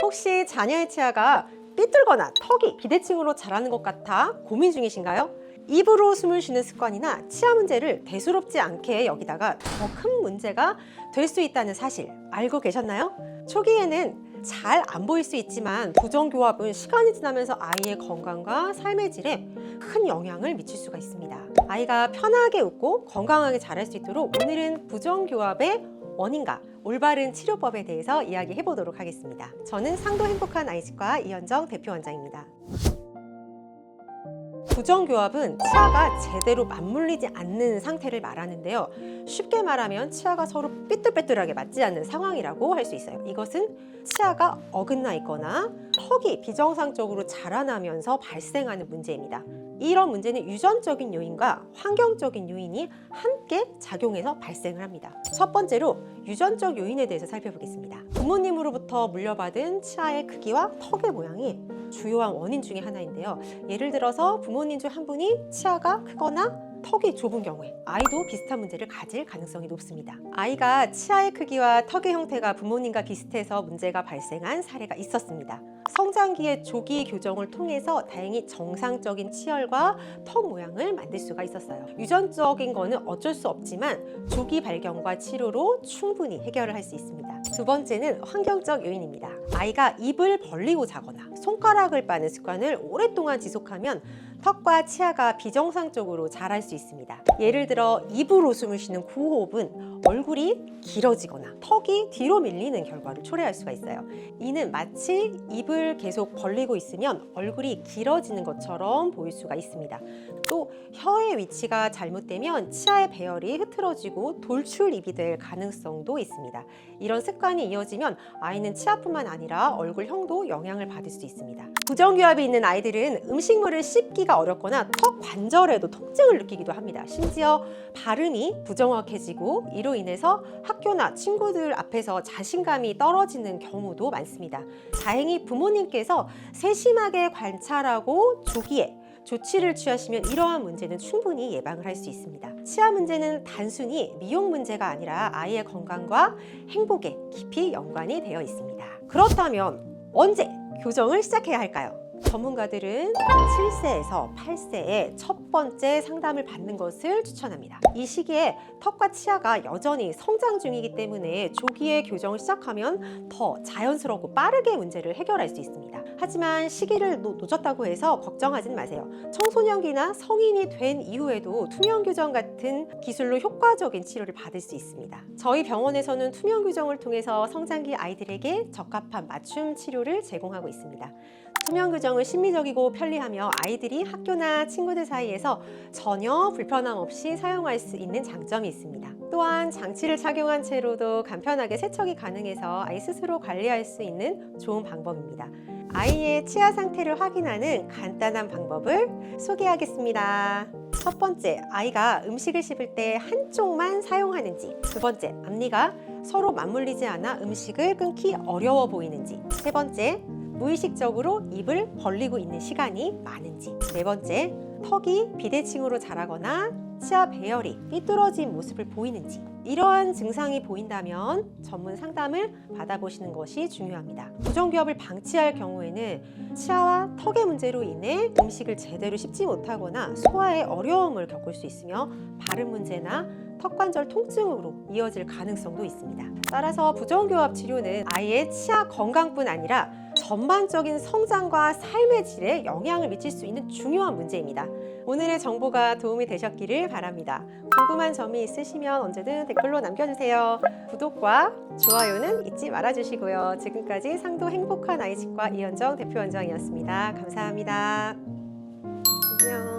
혹시 자녀의 치아가 삐뚤거나 턱이 비대칭으로 자라는 것 같아 고민 중이신가요? 입으로 숨을 쉬는 습관이나 치아 문제를 대수롭지 않게 여기다가 더 큰 문제가 될 수 있다는 사실 알고 계셨나요? 초기에는 잘 안 보일 수 있지만 부정교합은 시간이 지나면서 아이의 건강과 삶의 질에 큰 영향을 미칠 수가 있습니다. 아이가 편하게 웃고 건강하게 자랄 수 있도록 오늘은 부정교합의 원인과 올바른 치료법에 대해서 이야기해 보도록 하겠습니다. 저는 상도 행복한 아이치과 이현정 대표 원장입니다. 부정교합은 치아가 제대로 맞물리지 않는 상태를 말하는데요. 쉽게 말하면 치아가 서로 삐뚤빼뚤하게 맞지 않는 상황이라고 할 수 있어요. 이것은 치아가 어긋나 있거나 턱이 비정상적으로 자라나면서 발생하는 문제입니다. 이런 문제는 유전적인 요인과 환경적인 요인이 함께 작용해서 발생을 합니다. 첫 번째로 유전적 요인에 대해서 살펴보겠습니다. 부모님으로부터 물려받은 치아의 크기와 턱의 모양이 주요한 원인 중에 하나인데요. 예를 들어서 부모님 중 한 분이 치아가 크거나 턱이 좁은 경우에 아이도 비슷한 문제를 가질 가능성이 높습니다. 아이가 치아의 크기와 턱의 형태가 부모님과 비슷해서 문제가 발생한 사례가 있었습니다. 성장기의 조기 교정을 통해서 다행히 정상적인 치열과 턱 모양을 만들 수가 있었어요. 유전적인 거는 어쩔 수 없지만 조기 발견과 치료로 충분히 해결을 할 수 있습니다. 두 번째는 환경적 요인입니다. 아이가 입을 벌리고 자거나 손가락을 빠는 습관을 오랫동안 지속하면 턱과 치아가 비정상적으로 자랄 수 있습니다. 예를 들어 입으로 숨을 쉬는 구호흡은 얼굴이 길어지거나 턱이 뒤로 밀리는 결과를 초래할 수가 있어요. 이는 마치 입을 계속 벌리고 있으면 얼굴이 길어지는 것처럼 보일 수가 있습니다. 또 혀의 위치가 잘못되면 치아의 배열이 흐트러지고 돌출입이 될 가능성도 있습니다. 이런 습관이 이어지면 아이는 치아뿐만 아니라 얼굴형도 영향을 받을 수 있습니다. 부정교합이 있는 아이들은 음식물을 씹기가 어렵거나 턱 관절에도 통증을 느끼기도 합니다. 심지어 발음이 부정확해지고 이로 인해서 학교나 친구들 앞에서 자신감이 떨어지는 경우도 많습니다. 다행히 부모님께서 세심하게 관찰하고 조기에 조치를 취하시면 이러한 문제는 충분히 예방을 할 수 있습니다. 치아 문제는 단순히 미용 문제가 아니라 아이의 건강과 행복에 깊이 연관이 되어 있습니다. 그렇다면 언제 교정을 시작해야 할까요? 전문가들은 7세에서 8세에 첫 번째 상담을 받는 것을 추천합니다. 이 시기에 턱과 치아가 여전히 성장 중이기 때문에 조기에 교정을 시작하면 더 자연스럽고 빠르게 문제를 해결할 수 있습니다. 하지만 시기를 놓쳤다고 해서 걱정하진 마세요. 청소년기나 성인이 된 이후에도 투명 교정 같은 기술로 효과적인 치료를 받을 수 있습니다. 저희 병원에서는 투명 교정을 통해서 성장기 아이들에게 적합한 맞춤 치료를 제공하고 있습니다. 투명 교정은 심미적이고 편리하며 아이들이 학교나 친구들 사이에서 전혀 불편함 없이 사용할 수 있는 장점이 있습니다. 또한 장치를 착용한 채로도 간편하게 세척이 가능해서 아이 스스로 관리할 수 있는 좋은 방법입니다. 아이의 치아 상태를 확인하는 간단한 방법을 소개하겠습니다. 첫 번째, 아이가 음식을 씹을 때 한쪽만 사용하는지. 두 번째, 앞니가 서로 맞물리지 않아 음식을 끊기 어려워 보이는지. 세 번째, 무의식적으로 입을 벌리고 있는 시간이 많은지. 네 번째, 턱이 비대칭으로 자라거나 치아 배열이 삐뚤어진 모습을 보이는지. 이러한 증상이 보인다면 전문 상담을 받아보시는 것이 중요합니다. 부정교합을 방치할 경우에는 치아와 턱의 문제로 인해 음식을 제대로 씹지 못하거나 소화에 어려움을 겪을 수 있으며 발음 문제나 턱관절 통증으로 이어질 가능성도 있습니다. 따라서 부정교합 치료는 아이의 치아 건강뿐 아니라 전반적인 성장과 삶의 질에 영향을 미칠 수 있는 중요한 문제입니다. 오늘의 정보가 도움이 되셨기를 바랍니다. 궁금한 점이 있으시면 언제든 댓글로 남겨주세요. 구독과 좋아요는 잊지 말아주시고요. 지금까지 상도 행복한 아이치과 이현정 대표 원장이었습니다. 감사합니다. 안녕.